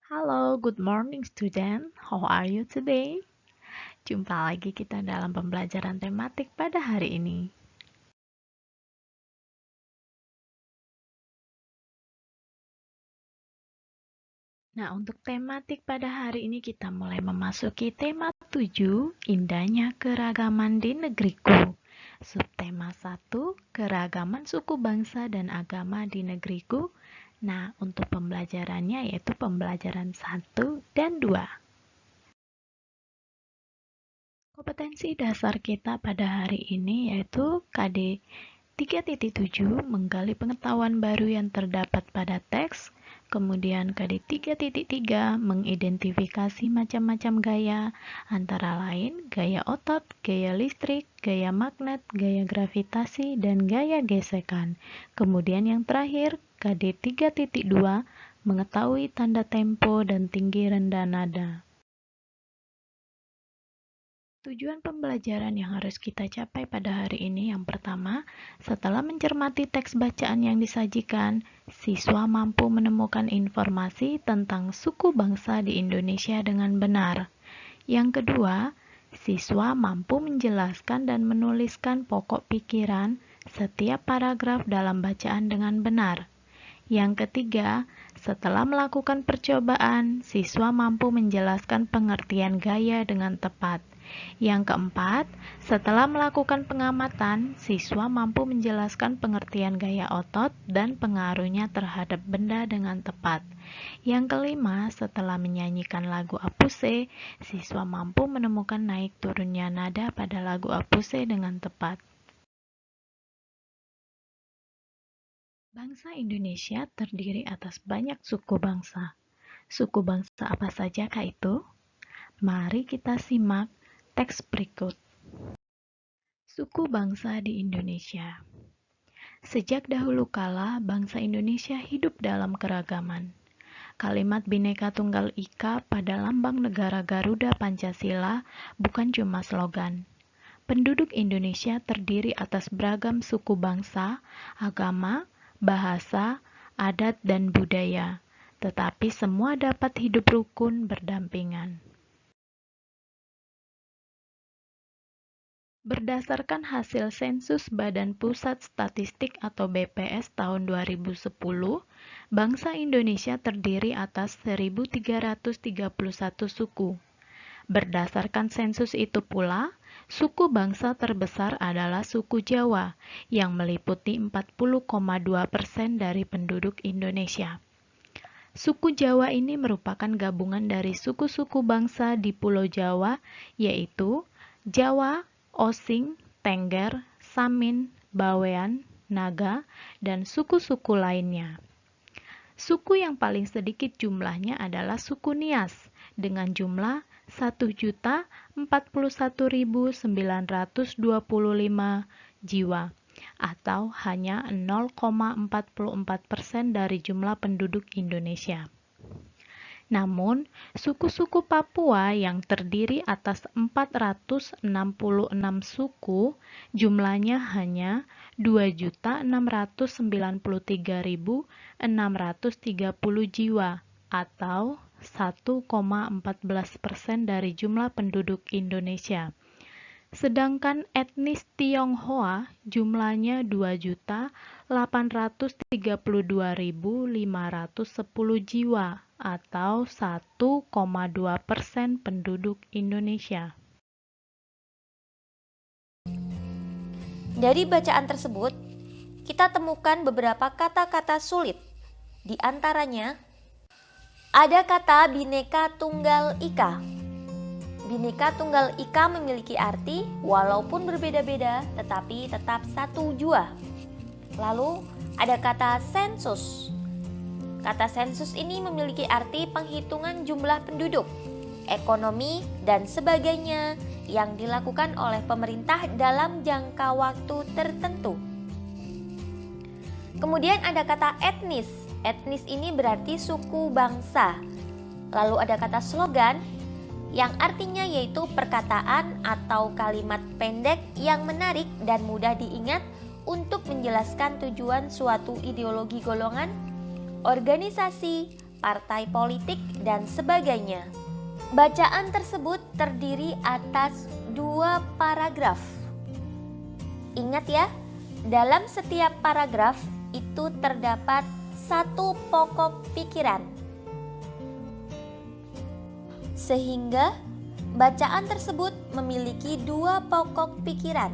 Halo, good morning student. How are you today? Jumpa lagi kita dalam pembelajaran tematik pada hari ini. Nah, untuk tematik pada hari ini kita mulai memasuki tema 7, indahnya keragaman di negeriku. Subtema 1, keragaman suku bangsa dan agama di negeriku. Nah, untuk pembelajarannya yaitu pembelajaran 1 dan 2. Kompetensi dasar kita pada hari ini yaitu KD 3.7 menggali pengetahuan baru yang terdapat pada teks. Kemudian KD 3.3 mengidentifikasi macam-macam gaya, antara lain gaya otot, gaya listrik, gaya magnet, gaya gravitasi, dan gaya gesekan. Kemudian yang terakhir KD 3.2 mengetahui tanda tempo dan tinggi rendah nada. Tujuan pembelajaran yang harus kita capai pada hari ini yang pertama, setelah mencermati teks bacaan yang disajikan, siswa mampu menemukan informasi tentang suku bangsa di Indonesia dengan benar. Yang kedua, siswa mampu menjelaskan dan menuliskan pokok pikiran setiap paragraf dalam bacaan dengan benar. Yang ketiga, setelah melakukan percobaan, siswa mampu menjelaskan pengertian gaya dengan tepat. Yang keempat, setelah melakukan pengamatan, siswa mampu menjelaskan pengertian gaya otot dan pengaruhnya terhadap benda dengan tepat. Yang kelima, setelah menyanyikan lagu Apuse, siswa mampu menemukan naik turunnya nada pada lagu Apuse dengan tepat. Bangsa Indonesia terdiri atas banyak suku bangsa. Suku bangsa apa sajakah itu? Mari kita simak teks berikut. Suku bangsa di Indonesia. Sejak dahulu kala, bangsa Indonesia hidup dalam keragaman. Kalimat Bhinneka Tunggal Ika pada lambang negara Garuda Pancasila bukan cuma slogan. Penduduk Indonesia terdiri atas beragam suku bangsa, agama, bahasa, adat, dan budaya, tetapi semua dapat hidup rukun berdampingan. Berdasarkan hasil sensus Badan Pusat Statistik atau BPS tahun 2010, bangsa Indonesia terdiri atas 1.331 suku. Berdasarkan sensus itu pula, suku bangsa terbesar adalah suku Jawa, yang meliputi 40,2% dari penduduk Indonesia. Suku Jawa ini merupakan gabungan dari suku-suku bangsa di Pulau Jawa, yaitu Jawa, Osing, Tengger, Samin, Bawean, Naga, dan suku-suku lainnya. Suku yang paling sedikit jumlahnya adalah suku Nias, dengan jumlah 1.041.925 jiwa, atau hanya 0,44% dari jumlah penduduk Indonesia. Namun, suku-suku Papua yang terdiri atas 466 suku, jumlahnya hanya 2.693.630 jiwa, atau 1,14% dari jumlah penduduk Indonesia. Sedangkan etnis Tionghoa jumlahnya 2.832.510 jiwa, atau 1,2% penduduk Indonesia. Dari bacaan tersebut, kita temukan beberapa kata-kata sulit. Di antaranya, ada kata Bhinneka Tunggal Ika. Bhinneka Tunggal Ika memiliki arti walaupun berbeda-beda tetapi tetap satu jua. Lalu ada kata sensus. Kata sensus ini memiliki arti penghitungan jumlah penduduk, ekonomi, dan sebagainya yang dilakukan oleh pemerintah dalam jangka waktu tertentu. Kemudian ada kata etnis. Etnis ini berarti suku bangsa. Lalu ada kata slogan, yang artinya yaitu perkataan atau kalimat pendek yang menarik dan mudah diingat untuk menjelaskan tujuan suatu ideologi golongan, organisasi, partai politik, dan sebagainya. Bacaan tersebut terdiri atas 2 paragraf. Ingat ya, dalam setiap paragraf itu terdapat 1 pokok pikiran. Sehingga bacaan tersebut memiliki 2 pokok pikiran.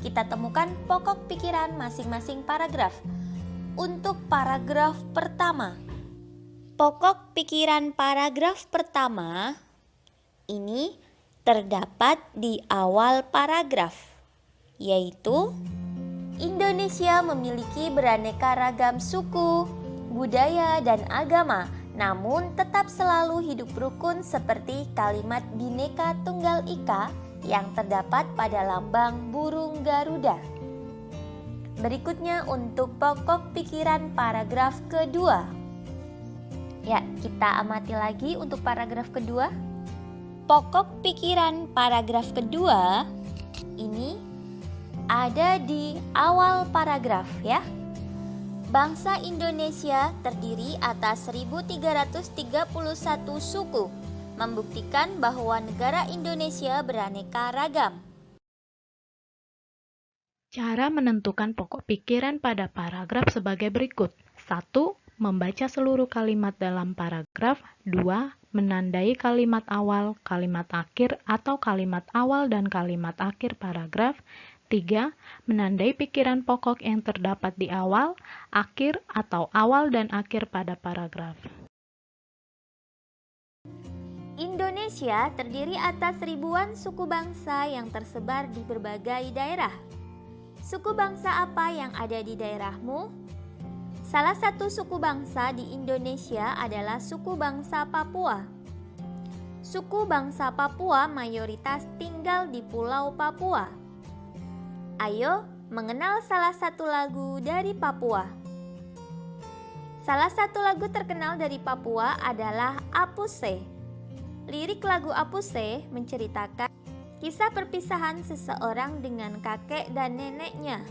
Kita temukan pokok pikiran masing-masing paragraf. Untuk paragraf pertama, pokok pikiran paragraf pertama ini terdapat di awal paragraf, yaitu Indonesia memiliki beraneka ragam suku, budaya, dan agama, namun tetap selalu hidup rukun seperti kalimat Bhinneka Tunggal Ika yang terdapat pada lambang burung Garuda. Berikutnya untuk pokok pikiran paragraf kedua. Ya, kita amati lagi untuk paragraf kedua. Pokok pikiran paragraf kedua ini ada di awal paragraf ya. Bangsa Indonesia terdiri atas 1331 suku, membuktikan bahwa negara Indonesia beraneka ragam. Cara menentukan pokok pikiran pada paragraf sebagai berikut. 1. Membaca seluruh kalimat dalam paragraf. 2. Menandai kalimat awal, kalimat akhir, atau kalimat awal dan kalimat akhir paragraf. 3. Menandai pikiran pokok yang terdapat di awal, akhir, atau awal dan akhir pada paragraf. Indonesia terdiri atas ribuan suku bangsa yang tersebar di berbagai daerah. Suku bangsa apa yang ada di daerahmu? Salah satu suku bangsa di Indonesia adalah suku bangsa Papua. Suku bangsa Papua mayoritas tinggal di Pulau Papua. Ayo mengenal salah satu lagu dari Papua. Salah satu lagu terkenal dari Papua adalah Apuse. Lirik lagu Apuse menceritakan kisah perpisahan seseorang dengan kakek dan neneknya.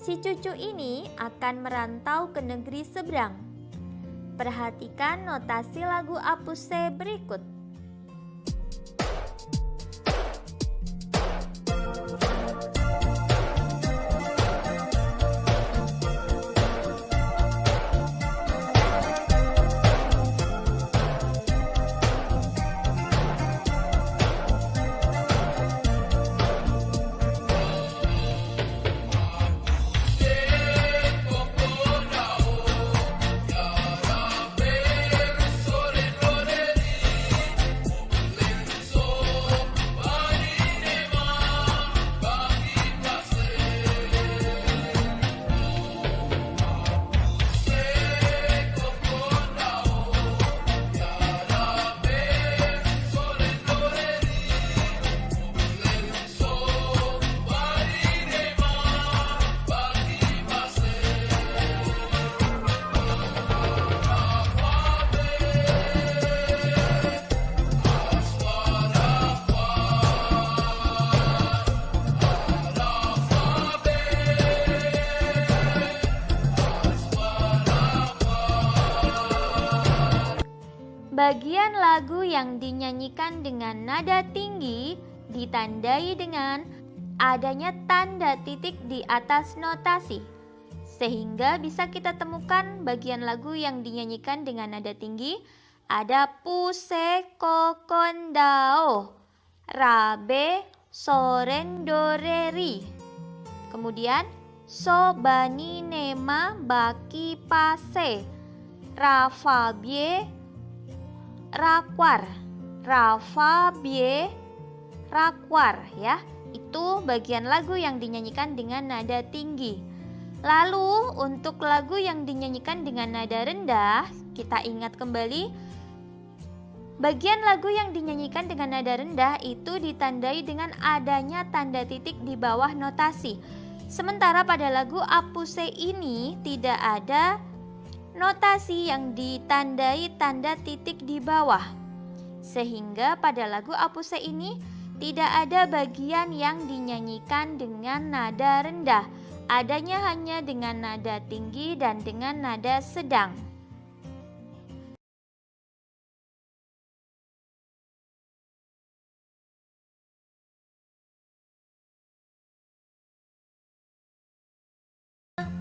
Si cucu ini akan merantau ke negeri seberang. Perhatikan notasi lagu Apuse berikut. Bagian lagu yang dinyanyikan dengan nada tinggi ditandai dengan adanya tanda titik di atas notasi. Sehingga bisa kita temukan bagian lagu yang dinyanyikan dengan nada tinggi ada puse kokondao, rabe sorendoreri. Kemudian sobani nema baki pase, rafabie rakwar, rafabie rakwar ya. Itu bagian lagu yang dinyanyikan dengan nada tinggi. Lalu untuk lagu yang dinyanyikan dengan nada rendah, kita ingat kembali bagian lagu yang dinyanyikan dengan nada rendah itu ditandai dengan adanya tanda titik di bawah notasi. Sementara pada lagu Apuse ini tidak ada notasi yang ditandai tanda titik di bawah. Sehingga pada lagu Apuse ini tidak ada bagian yang dinyanyikan dengan nada rendah. Adanya hanya dengan nada tinggi dan dengan nada sedang.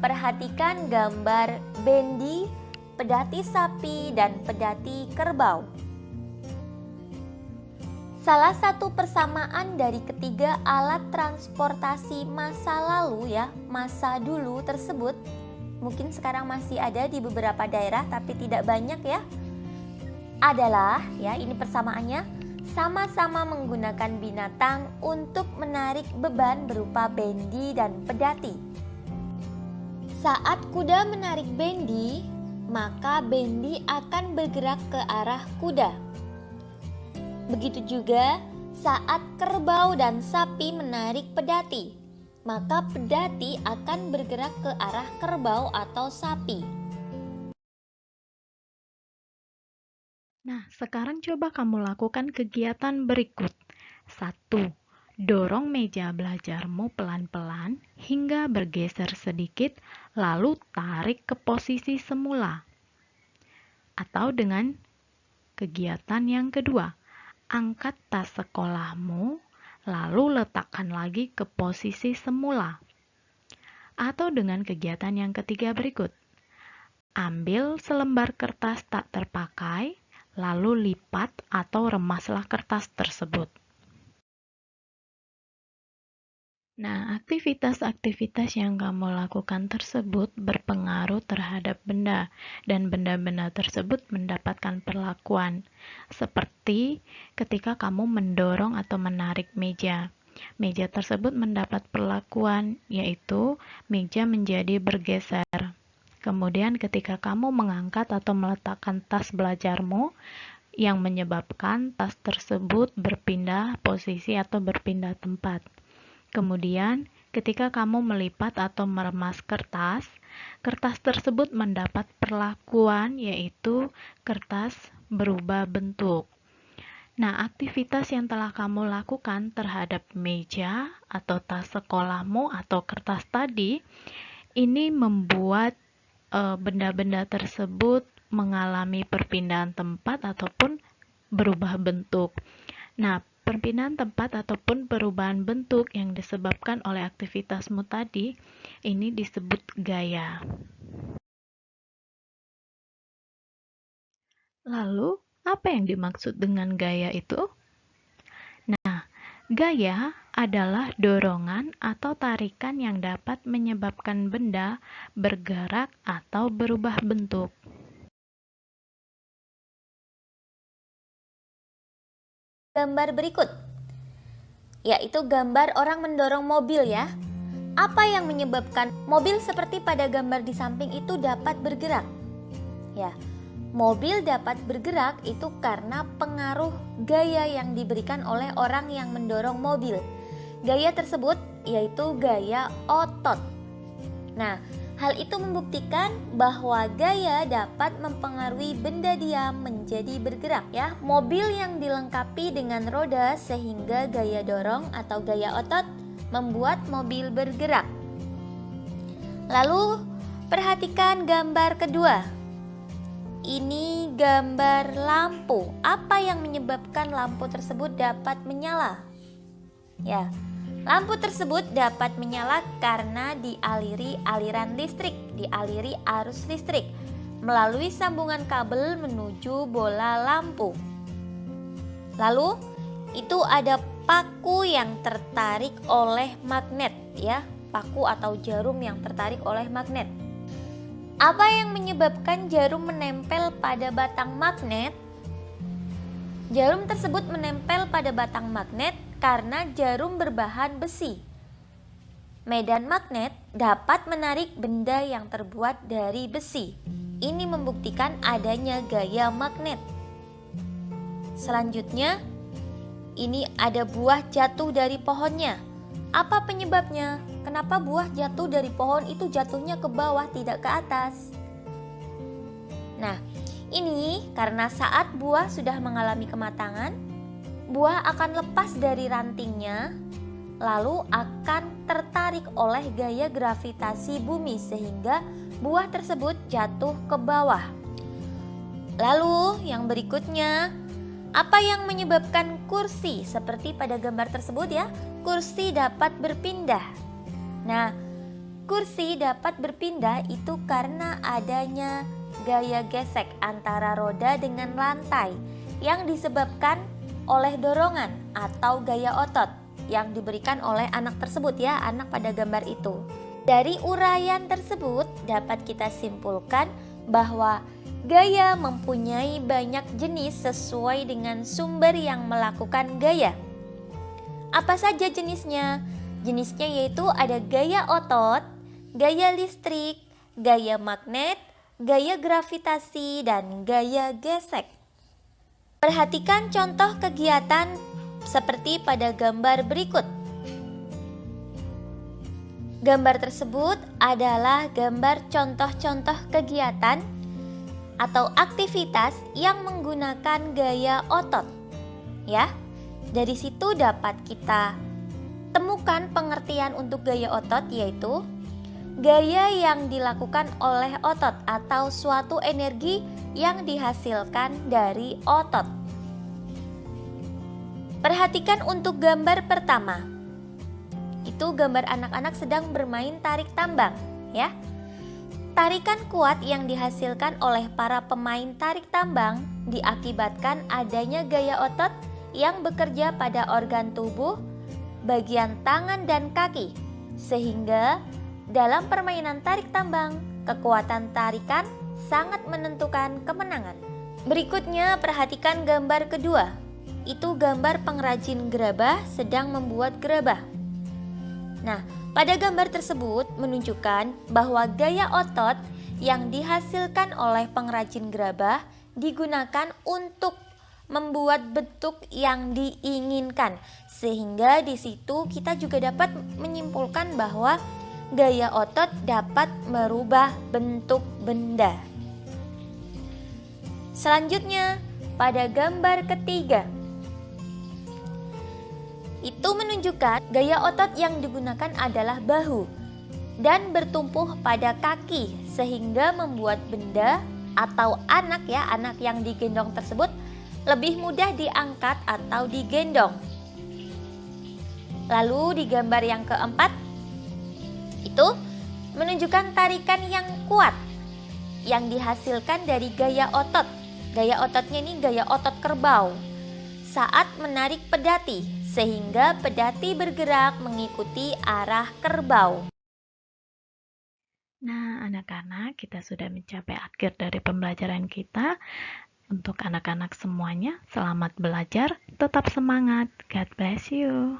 perhatikan gambar bendi, pedati sapi, dan pedati kerbau. Salah satu persamaan dari ketiga alat transportasi masa lalu masa dulu tersebut, mungkin sekarang masih ada di beberapa daerah tapi tidak banyak adalah ini persamaannya, sama-sama menggunakan binatang untuk menarik beban berupa bendi dan pedati. Saat kuda menarik bendi, maka bendi akan bergerak ke arah kuda. Begitu juga saat kerbau dan sapi menarik pedati, maka pedati akan bergerak ke arah kerbau atau sapi. Nah, sekarang coba kamu lakukan kegiatan berikut. 1. Dorong meja belajarmu pelan-pelan hingga bergeser sedikit, lalu tarik ke posisi semula. Atau dengan kegiatan yang kedua, angkat tas sekolahmu, lalu letakkan lagi ke posisi semula. Atau dengan kegiatan yang ketiga berikut, ambil selembar kertas tak terpakai, lalu lipat atau remaslah kertas tersebut. Nah, aktivitas-aktivitas yang kamu lakukan tersebut berpengaruh terhadap benda, dan benda-benda tersebut mendapatkan perlakuan. Seperti ketika kamu mendorong atau menarik meja. Meja tersebut mendapat perlakuan, yaitu meja menjadi bergeser. Kemudian ketika kamu mengangkat atau meletakkan tas belajarmu, yang menyebabkan tas tersebut berpindah posisi atau berpindah tempat. Kemudian ketika kamu melipat atau meremas kertas, kertas tersebut mendapat perlakuan, yaitu kertas berubah bentuk. Nah, aktivitas yang telah kamu lakukan terhadap meja atau tas sekolahmu atau kertas tadi, ini membuat benda-benda tersebut mengalami perpindahan tempat ataupun berubah bentuk. Nah, perpindahan tempat ataupun perubahan bentuk yang disebabkan oleh aktivitasmu tadi, ini disebut gaya. Lalu, apa yang dimaksud dengan gaya itu? Nah, gaya adalah dorongan atau tarikan yang dapat menyebabkan benda bergerak atau berubah bentuk. Gambar berikut, yaitu gambar orang mendorong mobil Apa yang menyebabkan mobil seperti pada gambar di samping itu dapat bergerak? Mobil dapat bergerak itu karena pengaruh gaya yang diberikan oleh orang yang mendorong mobil. Gaya tersebut yaitu gaya otot. Nah, hal itu membuktikan bahwa gaya dapat mempengaruhi benda diam menjadi bergerak Mobil yang dilengkapi dengan roda sehingga gaya dorong atau gaya otot membuat mobil bergerak. Lalu, perhatikan gambar kedua. Ini gambar lampu. Apa yang menyebabkan lampu tersebut dapat menyala? Lampu tersebut dapat menyala karena dialiri aliran listrik, dialiri arus listrik melalui sambungan kabel menuju bola lampu. Lalu, itu ada paku yang tertarik oleh magnet paku atau jarum yang tertarik oleh magnet. Apa yang menyebabkan jarum menempel pada batang magnet? Jarum tersebut menempel pada batang magnet karena jarum berbahan besi. Medan magnet dapat menarik benda yang terbuat dari besi. Ini membuktikan adanya gaya magnet. Selanjutnya, ini ada buah jatuh dari pohonnya. Apa penyebabnya? Kenapa buah jatuh dari pohon itu jatuhnya ke bawah, tidak ke atas? Nah, ini karena saat buah sudah mengalami kematangan, buah akan lepas dari rantingnya, lalu akan tertarik oleh gaya gravitasi bumi sehingga buah tersebut jatuh ke bawah. Lalu yang berikutnya, apa yang menyebabkan kursi seperti pada gambar tersebut kursi dapat berpindah. Nah, Kursi dapat berpindah itu karena adanya gaya gesek antara roda dengan lantai yang disebabkan oleh dorongan atau gaya otot yang diberikan oleh anak tersebut ya, anak pada gambar itu. Dari uraian tersebut dapat kita simpulkan bahwa gaya mempunyai banyak jenis sesuai dengan sumber yang melakukan gaya. Apa saja jenisnya? Jenisnya yaitu ada gaya otot, gaya listrik, gaya magnet, gaya gravitasi, dan gaya gesek. Perhatikan contoh kegiatan seperti pada gambar berikut. Gambar tersebut adalah gambar contoh-contoh kegiatan atau aktivitas yang menggunakan gaya otot. Ya, dari situ dapat kita temukan pengertian untuk gaya otot, yaitu gaya yang dilakukan oleh otot atau suatu energi yang dihasilkan dari otot. Perhatikan untuk gambar pertama. Itu gambar anak-anak sedang bermain tarik tambang, ya. Tarikan kuat yang dihasilkan oleh para pemain tarik tambang diakibatkan adanya gaya otot yang bekerja pada organ tubuh, bagian tangan dan kaki, sehingga dalam permainan tarik tambang, kekuatan tarikan sangat menentukan kemenangan. Berikutnya perhatikan gambar kedua. Itu gambar pengrajin gerabah sedang membuat gerabah. Nah, pada gambar tersebut menunjukkan bahwa gaya otot yang dihasilkan oleh pengrajin gerabah digunakan untuk membuat bentuk yang diinginkan. Sehingga di situ kita juga dapat menyimpulkan bahwa gaya otot dapat merubah bentuk benda. Selanjutnya, pada gambar ketiga, itu menunjukkan gaya otot yang digunakan adalah bahu dan bertumpuh pada kaki sehingga membuat benda atau anak yang digendong tersebut lebih mudah diangkat atau digendong. Lalu di gambar yang keempat itu menunjukkan tarikan yang kuat yang dihasilkan dari gaya otot. Gaya ototnya ini gaya otot kerbau saat menarik pedati sehingga pedati bergerak mengikuti arah kerbau. Nah, anak-anak, kita sudah mencapai akhir dari pembelajaran kita. Untuk anak-anak semuanya, selamat belajar, tetap semangat. God bless you.